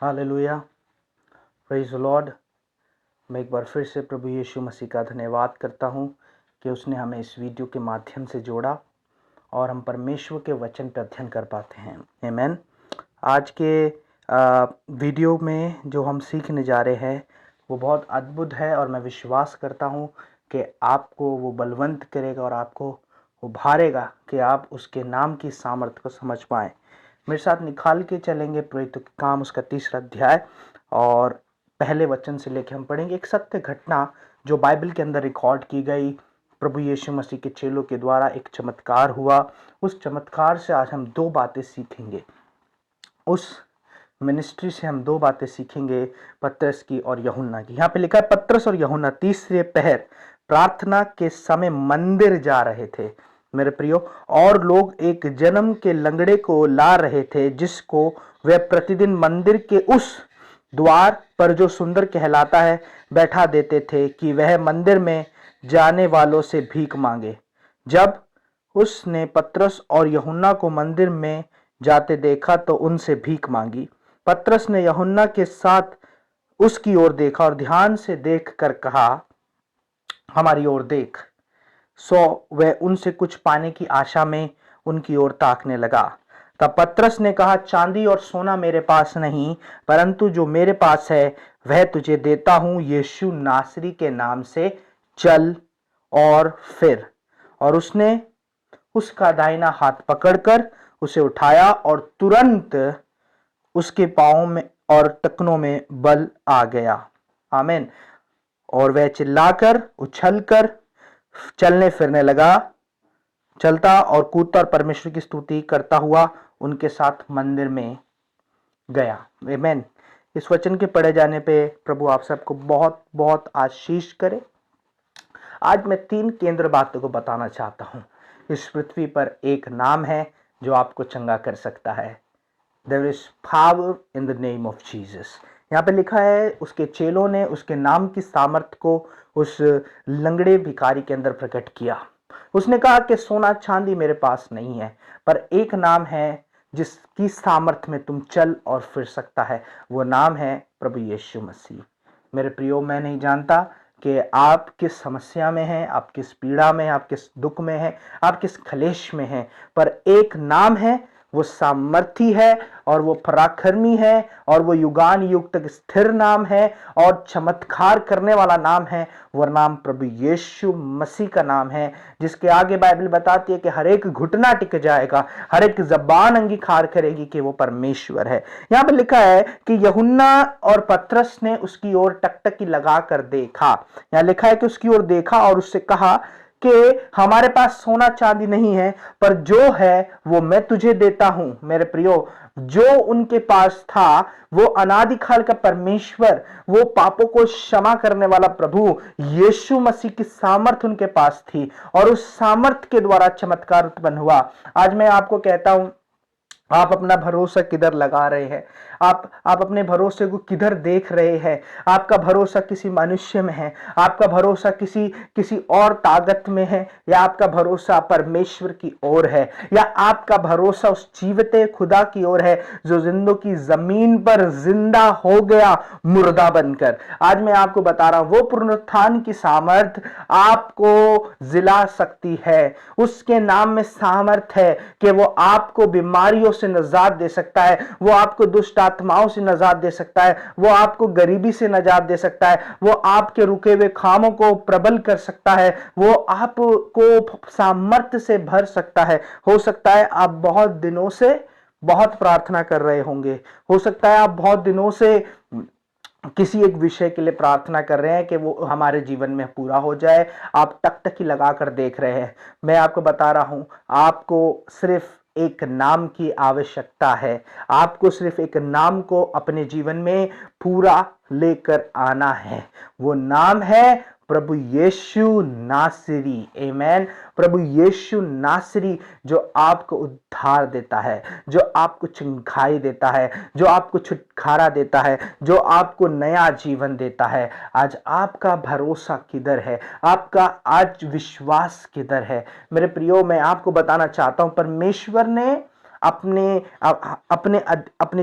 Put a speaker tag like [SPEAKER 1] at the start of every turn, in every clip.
[SPEAKER 1] Hallelujah, praise the Lord. मैं एक बार फिर से प्रभु यीशु मसीह का धन्यवाद करता हूँ कि उसने हमें इस वीडियो के माध्यम से जोड़ा और हम परमेश्वर के वचन पर अध्ययन कर पाते हैं। आमीन। आज के वीडियो में जो हम सीखने जा रहे हैं वो बहुत अद्भुत है और मैं विश्वास करता हूँ कि आपको वो बलवंत करेगा और आपको उभारेगा कि आप उसके नाम की सामर्थ्य को समझ पाएं। मेरे साथ निकाल के चलेंगे प्रेरितों के काम उसका 3रा अध्याय और पहले वचन से लेकर हम पढ़ेंगे एक सत्य घटना जो बाइबल के अंदर रिकॉर्ड की गई। प्रभु यीशु मसीह के चेलों के द्वारा एक चमत्कार हुआ। उस चमत्कार से आज हम 2 बातें सीखेंगे। उस मिनिस्ट्री से हम 2 बातें सीखेंगे, पतरस की और यूहन्ना की। यहाँ पे लिखा है पतरस और यूहन्ना तीसरे पहर प्रार्थना के समय मंदिर जा रहे थे मेरे प्रियो, और लोग एक जन्म के लंगड़े को ला रहे थे जिसको वे प्रतिदिन मंदिर के उस द्वार पर जो सुंदर कहलाता है बैठा देते थे कि वह मंदिर में जाने वालों से भीख मांगे। जब उसने पतरस और यूहन्ना को मंदिर में जाते देखा तो उनसे भीख मांगी। पतरस ने यूहन्ना के साथ उसकी ओर देखा और ध्यान से देखकर कहा, हमारी ओर देख। सो वह उनसे कुछ पाने की आशा में उनकी ओर ताकने लगा। तब पतरस ने कहा, चांदी और सोना मेरे पास नहीं, परंतु जो मेरे पास है वह तुझे देता हूं। यीशु नासरी के नाम से चल और फिर। और उसने उसका दाहिना हाथ पकड़कर उसे उठाया और तुरंत उसके पांवों में और टखनों में बल आ गया। आमीन। और वह चिल्लाकर उछलकर चलने फिरने लगा, चलता और कूदता और परमेश्वर की स्तुति करता हुआ उनके साथ मंदिर में गया। आमीन। इस वचन के पढ़े जाने पे प्रभु आप सबको बहुत बहुत आशीष करे। आज मैं 3 केंद्र बातों को बताना चाहता हूं। इस पृथ्वी पर एक नाम है जो आपको चंगा कर सकता है। There is power in the name of Jesus। यहाँ पे लिखा है उसके चेलों ने उसके नाम की सामर्थ को उस लंगड़े भिखारी के अंदर प्रकट किया। उसने कहा कि सोना चांदी मेरे पास नहीं है, पर एक नाम है जिसकी सामर्थ में तुम चल और फिर सकता है। वो नाम है प्रभु यीशु मसीह। मेरे प्रियो, मैं नहीं जानता कि आप किस समस्या में हैं, आप किस पीड़ा में हैं, आप किस दुख में हैं, आप किस क्लेश में हैं, पर एक नाम है, वो सामर्थी है और वो पराक्रमी है और वो युगान युग तक स्थिर नाम है और चमत्कार करने वाला नाम है। वो नाम प्रभु यीशु मसीह का नाम है, जिसके आगे बाइबल बताती है कि हर एक घुटना टिक जाएगा, हर एक जबान अंगीकार करेगी कि वो परमेश्वर है। यहां पर लिखा है कि यूहन्ना और पतरस ने उसकी ओर टकटकी लगाकर देखा। यहां लिखा है कि उसकी ओर देखा और उससे कहा कि हमारे पास सोना चांदी नहीं है, पर जो है वो मैं तुझे देता हूं। मेरे प्रियो, जो उनके पास था वो अनादिकाल का परमेश्वर, वो पापों को क्षमा करने वाला प्रभु यीशु मसीह की सामर्थ उनके पास थी और उस सामर्थ के द्वारा चमत्कार उत्पन्न हुआ। आज मैं आपको कहता हूं, आप अपना भरोसा किधर लगा रहे हैं? आप अपने भरोसे को किधर देख रहे हैं? आपका भरोसा किसी मनुष्य में है, आपका भरोसा किसी और ताकत में है, या आपका भरोसा परमेश्वर की ओर है, या आपका भरोसा उस जीवते खुदा की ओर है जो जिंदों की जमीन पर जिंदा हो गया मुर्दा बनकर। आज मैं आपको बता रहा हूं, वो पुनरुत्थान की सामर्थ आपको जिला सकती है। उसके नाम में सामर्थ है कि वो आपको बीमारियों से निजात दे सकता है, वो आपको दुष्ट आत्माओं से निजात दे सकता है, वो आपको गरीबी से निजात दे सकता है, वो आपके रुके हुए खामों को प्रबल कर सकता है, वो आपको सामर्थ्य से भर सकता है। हो सकता है आप बहुत दिनों से बहुत प्रार्थना कर रहे होंगे, हो सकता है आप बहुत दिनों से किसी एक विषय के लिए प्रार्थना कर रहे हैं कि वो हमारे जीवन में पूरा हो जाए, आप टकटकी लगाकर देख रहे हैं। मैं आपको बता रहा हूं, आपको सिर्फ एक नाम की आवश्यकता है। आपको सिर्फ एक नाम को अपने जीवन में पूरा लेकर आना है। वो नाम है प्रभु यीशु नासरी। आमीन। प्रभु यीशु नासरी, जो आपको उद्धार देता है, जो आपको चंगाई देता है, जो आपको छुटकारा देता है, जो आपको नया जीवन देता है। आज आपका भरोसा किधर है? आपका आज विश्वास किधर है? मेरे प्रियो, मैं आपको बताना चाहता हूं, परमेश्वर ने अपने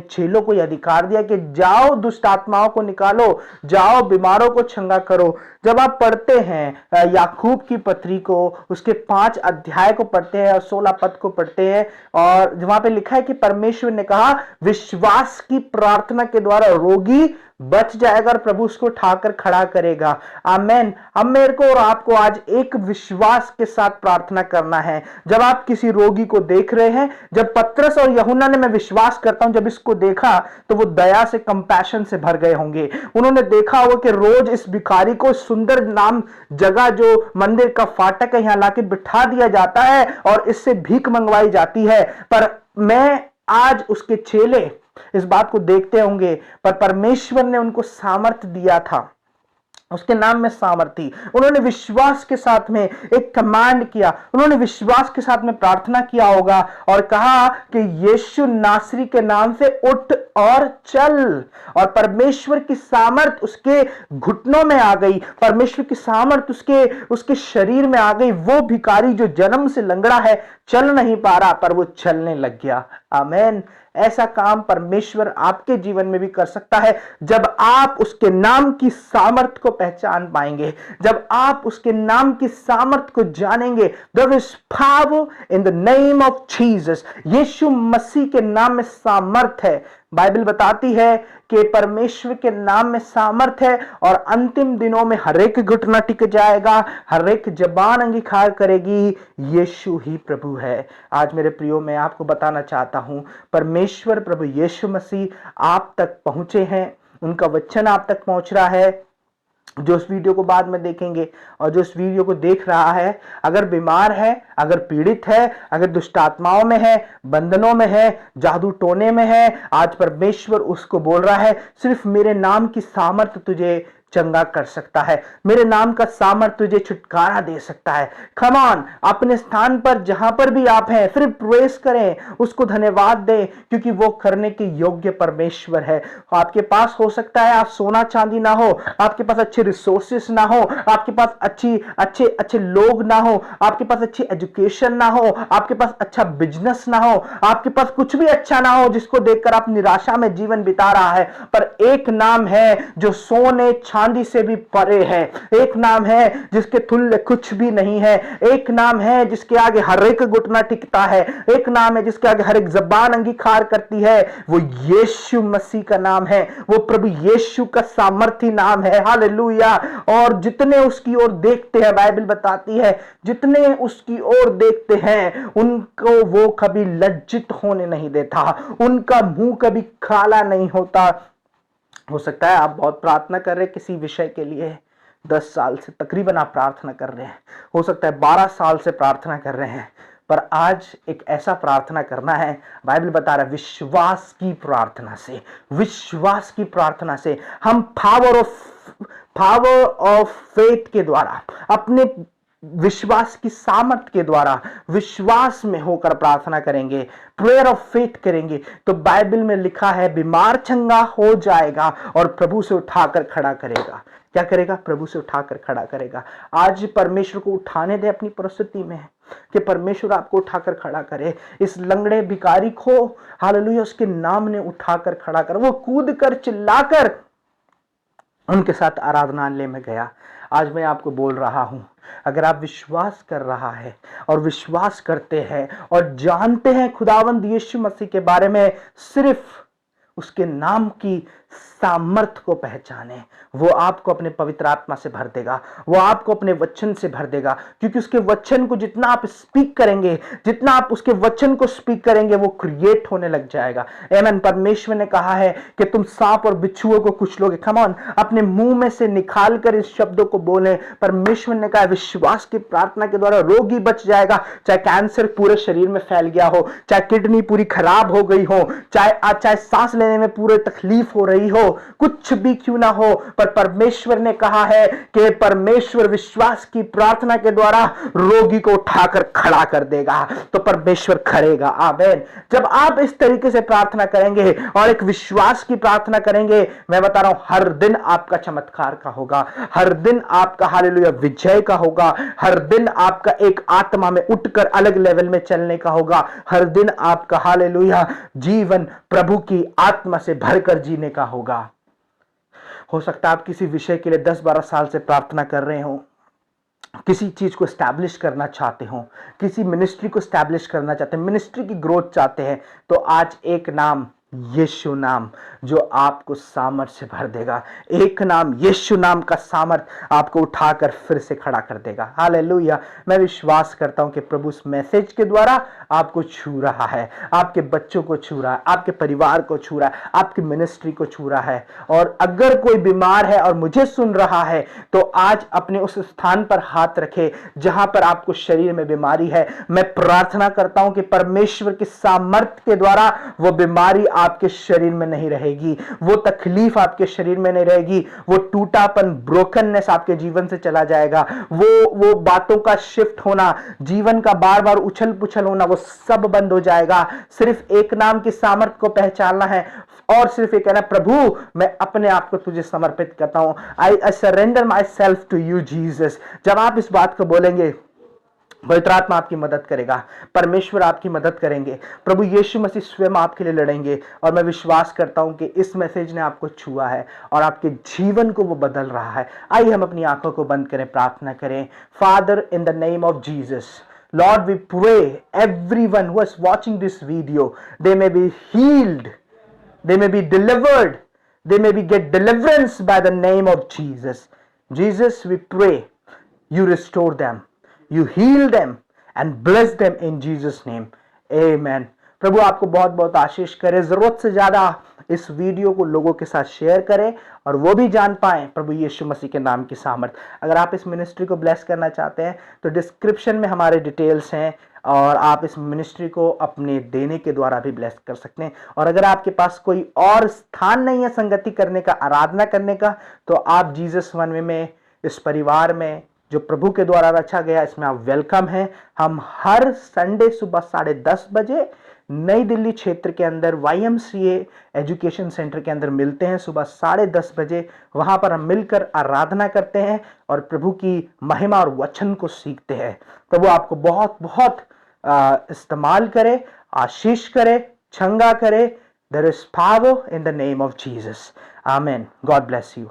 [SPEAKER 1] चेलों को यह अधिकार दिया कि जाओ दुष्ट आत्माओं को निकालो, जाओ बीमारों को चंगा करो। जब आप पढ़ते हैं याकूब की पत्री को, उसके 5 अध्याय को पढ़ते हैं और 16 पद को पढ़ते हैं, और वहां पे लिखा है कि परमेश्वर ने कहा विश्वास की प्रार्थना के द्वारा रोगी बच जाएगा और प्रभु उसको उठाकर खड़ा करेगा। आमेन। अब मेरे को और आपको आज एक विश्वास के साथ प्रार्थना करना है। जब आप किसी रोगी को देख रहे हैं, जब पतरस और यूहन्ना ने, मैं विश्वास करता हूं, जब इसको देखा तो वो दया से, कंपैशन से भर गए होंगे। उन्होंने देखा होगा कि रोज इस भिखारी को सुंदर नाम जगह जो मंदिर का फाटक है, यहां लाके बिठा दिया जाता है और इससे भीख मंगवाई जाती है। पर मैं आज उसके चेले इस बात को देखते होंगे, पर परमेश्वर ने उनको सामर्थ्य दिया था, उसके नाम में सामर्थ्य थी। उन्होंने विश्वास के साथ में एक कमांड किया, उन्होंने विश्वास के साथ में प्रार्थना किया होगा और कहा कि यीशु नासरी के नाम से उठ और चल, और परमेश्वर की सामर्थ उसके घुटनों में आ गई, परमेश्वर की सामर्थ उसके शरीर में आ गई। वो भिखारी जो जन्म से लंगड़ा है, चल नहीं पा रहा, पर वो चलने लग गया। आमेन। ऐसा काम परमेश्वर आपके जीवन में भी कर सकता है जब आप उसके नाम की सामर्थ को पहचान पाएंगे, जब आप उसके नाम की सामर्थ को जानेंगे। There is power in the name of Jesus। यीशु मसीह के नाम में सामर्थ है। बाइबल बताती है कि परमेश्वर के नाम में सामर्थ है और अंतिम दिनों में हर एक घुटना टिक जाएगा, हर एक जबान अंगीकार करेगी, यीशु ही प्रभु है। आज मेरे प्रियो, मैं आपको बताना चाहता हूं, परमेश्वर प्रभु यीशु मसीह आप तक पहुंचे हैं, उनका वचन आप तक पहुंच रहा है। जो इस वीडियो को बाद में देखेंगे और जो इस वीडियो को देख रहा है, अगर बीमार है, अगर पीड़ित है, अगर दुष्ट आत्माओं में है, बंधनों में है, जादू टोने में है, आज परमेश्वर उसको बोल रहा है सिर्फ मेरे नाम की सामर्थ तुझे चंगा कर सकता है, मेरे नाम का सामर्थ तुझे छुटकारा दे सकता है। कम ऑन, अपने स्थान पर जहां पर भी आप हैं सिर्फ प्रेस करें, उसको धन्यवाद दें, क्योंकि वो करने के योग्य परमेश्वर है। आपके पास हो सकता है आज सोना चांदी ना हो, आपके पास अच्छे रिसोर्सेस ना हो, आपके पास अच्छे लोग ना हो, आपके पास अच्छी एजुकेशन ना हो, आपके पास अच्छा बिजनेस ना हो, आपके पास कुछ भी अच्छा ना हो जिसको देखकर आप निराशा में जीवन बिता रहा है, पर एक नाम है जो सोने चांदी से भी परे है। एक नाम है जिसके तुल्य कुछ भी नहीं है। एक नाम है जिसके आगे हर एक घुटना टिकता है। एक नाम है जिसके आगे हर एक जबान अंगीकार करती है। वो यीशु मसीह का नाम है, वो प्रभु यीशु का सामर्थी नाम है। हालेलुया। और जितने उसकी ओर देखते हैं, बाइबल बताती है, जितने उसकी ओर देखते हैं उनको वो कभी लज्जित होने नहीं देता, उनका मुंह कभी काला नहीं होता। हो सकता है आप बहुत प्रार्थना कर रहे हैं किसी विषय के लिए, 10 साल से तकरीबन आप प्रार्थना कर रहे हैं, हो सकता है 12 साल से प्रार्थना कर रहे हैं, पर आज एक ऐसा प्रार्थना करना है। बाइबल बता रहा है विश्वास की प्रार्थना से, विश्वास की प्रार्थना से हम पावर ऑफ फेथ के द्वारा, अपने विश्वास की सामर्थ के द्वारा, विश्वास में होकर प्रार्थना करेंगे, प्रेयर ऑफ फेथ करेंगे, तो बाइबल में लिखा है बीमार चंगा हो जाएगा और प्रभु से उठाकर खड़ा करेगा। क्या करेगा? प्रभु से उठाकर खड़ा करेगा। आज परमेश्वर को उठाने दे अपनी परिस्थिति में, कि परमेश्वर आपको उठाकर खड़ा करे। इस लंगड़े भिखारी को हालेलुया उसके नाम ने उठाकर खड़ा कर, वो कूद कर चिल्लाकर उनके साथ आराधनालय में गया। आज मैं आपको बोल रहा हूं, अगर आप विश्वास कर रहा है और विश्वास करते हैं और जानते हैं खुदावंद यीशु मसीह के बारे में, सिर्फ उसके नाम की सामर्थ को पहचाने, वो आपको अपने पवित्र आत्मा से भर देगा, वो आपको अपने वचन से भर देगा, क्योंकि उसके वचन को जितना आप स्पीक करेंगे, जितना आप उसके वचन को स्पीक करेंगे, वो क्रिएट होने लग जाएगा। आमीन। परमेश्वर ने कहा है कि तुम सांप और बिच्छुओं को कुचलोगे। कम ऑन, अपने मुंह में से निकाल कर इस शब्दों को बोले। परमेश्वर ने कहा विश्वास की प्रार्थना के द्वारा रोगी बच जाएगा। चाहे कैंसर पूरे शरीर में फैल गया हो, चाहे किडनी पूरी खराब हो गई हो, चाहे सांस लेने में पूरे तकलीफ हो रही रही हो, कुछ भी क्यों ना हो, पर परमेश्वर ने कहा है कि परमेश्वर विश्वास की प्रार्थना के द्वारा रोगी को उठाकर खड़ा कर देगा, तो परमेश्वर करेगा। आमीन। जब आप इस तरीके से प्रार्थना करेंगे और एक विश्वास की प्रार्थना करेंगे, मैं बता रहा हूं हर दिन आपका चमत्कार का होगा, हर दिन आपका हालेलुया विजय का होगा, हर दिन आपका एक आत्मा में उठकर अलग लेवल में चलने का होगा, हर दिन आपका हालेलुया जीवन प्रभु की आत्मा से भरकर जीने का होगा। हो सकता है आप किसी विषय के लिए 10-12 साल से प्रार्थना कर रहे हो, किसी चीज को स्टैब्लिश करना चाहते हो, किसी मिनिस्ट्री को स्टैब्लिश करना चाहते हैं, मिनिस्ट्री की ग्रोथ चाहते हैं, तो आज एक नाम यीशु नाम जो आपको सामर्थ्य भर देगा, एक नाम यीशु नाम का सामर्थ्य आपको उठाकर फिर से खड़ा कर देगा। हालेलुया। मैं विश्वास करता हूं कि प्रभु इस मैसेज के द्वारा आपको छू रहा है, आपके बच्चों को छू रहा है, आपके परिवार को छू रहा है, आपकी मिनिस्ट्री को छू रहा है। और अगर कोई बीमार है और मुझे सुन रहा है, तो आज अपने उस स्थान पर हाथ रखे जहां पर आपको शरीर में बीमारी है। मैं प्रार्थना करता हूं कि परमेश्वर के सामर्थ्य के द्वारा वो बीमारी आपके शरीर में नहीं रहेगी, वो तकलीफ आपके शरीर में नहीं रहेगी, वो टूटापन, ब्रोकननेस आपके जीवन से चला जाएगा, वो बातों का शिफ्ट होना, जीवन का बार बार उछल पुछल होना, वो सब बंद हो जाएगा। सिर्फ एक नाम की सामर्थ्य को पहचानना है और सिर्फ ये कहना, प्रभु मैं अपने आप को तुझे समर्पित करता हूं, I surrender myself to you Jesus. जब आप इस बात को बोलेंगे, पवित्र आत्मा आपकी मदद करेगा, परमेश्वर आपकी मदद करेंगे, प्रभु यीशु मसीह स्वयं आपके लिए लड़ेंगे। और मैं विश्वास करता हूं कि इस मैसेज ने आपको छुआ है और आपके जीवन को वो बदल रहा है। आइए हम अपनी आंखों को बंद करें, प्रार्थना करें। Father, in the name of Jesus, Lord, we pray everyone who is watching this video, they may be healed, they may be delivered, they may be get deliverance by the name of Jesus. Jesus, we pray you restore them, you heal them and bless them in Jesus name. Amen. प्रभु आपको बहुत बहुत आशीष करे। जरूरत से ज्यादा इस video को लोगों के साथ शेयर करें और वो भी जान पाएं प्रभु यीशु मसीह के नाम की सामर्थ्य। अगर आप इस मिनिस्ट्री को ब्लेस करना चाहते हैं तो डिस्क्रिप्शन में हमारे डिटेल्स हैं और आप इस मिनिस्ट्री को अपने देने के द्वारा भी ब्लेस कर सकते हैं। और अगर आपके पास कोई और स्थान नहीं है संगति करने का, आराधना करने का, तो आप जीसस वन वे में, इस परिवार में जो प्रभु के द्वारा रचा गया, इसमें आप वेलकम हैं। हम हर संडे सुबह 10:30 बजे नई दिल्ली क्षेत्र के अंदर YMCA एजुकेशन सेंटर के अंदर मिलते हैं, सुबह 10:30 बजे। वहां पर हम मिलकर आराधना करते हैं और प्रभु की महिमा और वचन को सीखते हैं। प्रभु आपको बहुत बहुत इस्तेमाल करे, आशीष करे, चंगा करे। There is power in the name of Jesus. Amen. God bless you.